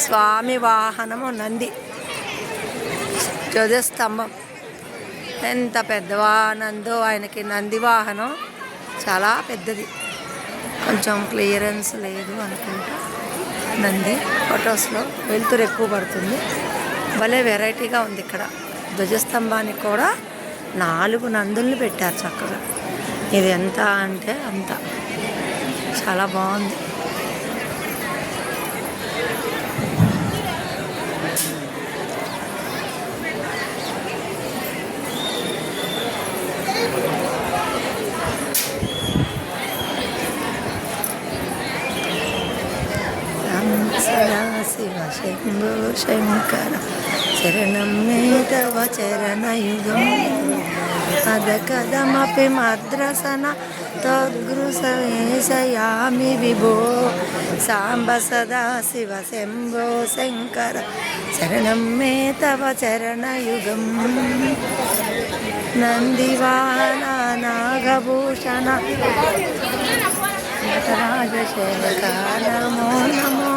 స్వామి వాహనము నంది ధ్వజస్తంభం. ఎంత పెద్దవానందో ఆయనకి నంది వాహనం చాలా పెద్దది. కొంచెం క్లియరెన్స్ లేదు అనుకుంటా. నంది ఫొటోస్లో వెలుతురు ఎక్కువ పడుతుంది. భలే వెరైటీగా ఉంది. ఇక్కడ ధ్వజస్తంభానికి కూడా 4 నందుల్ని పెట్టారు చక్కగా. ఇది ఎంత అంటే అంత చాలా బాగుంది. శివ శంభో శంకర శరణం మే తవ చరణయుగం అదకదమపి మద్రసన తద్గృహయామి విభో సాంబ సదా శివ శంభో శంకర శరణం మే తవ చరణయుగం నందివాహన నాగభూషణ నటరాజశేఖర నమో నమో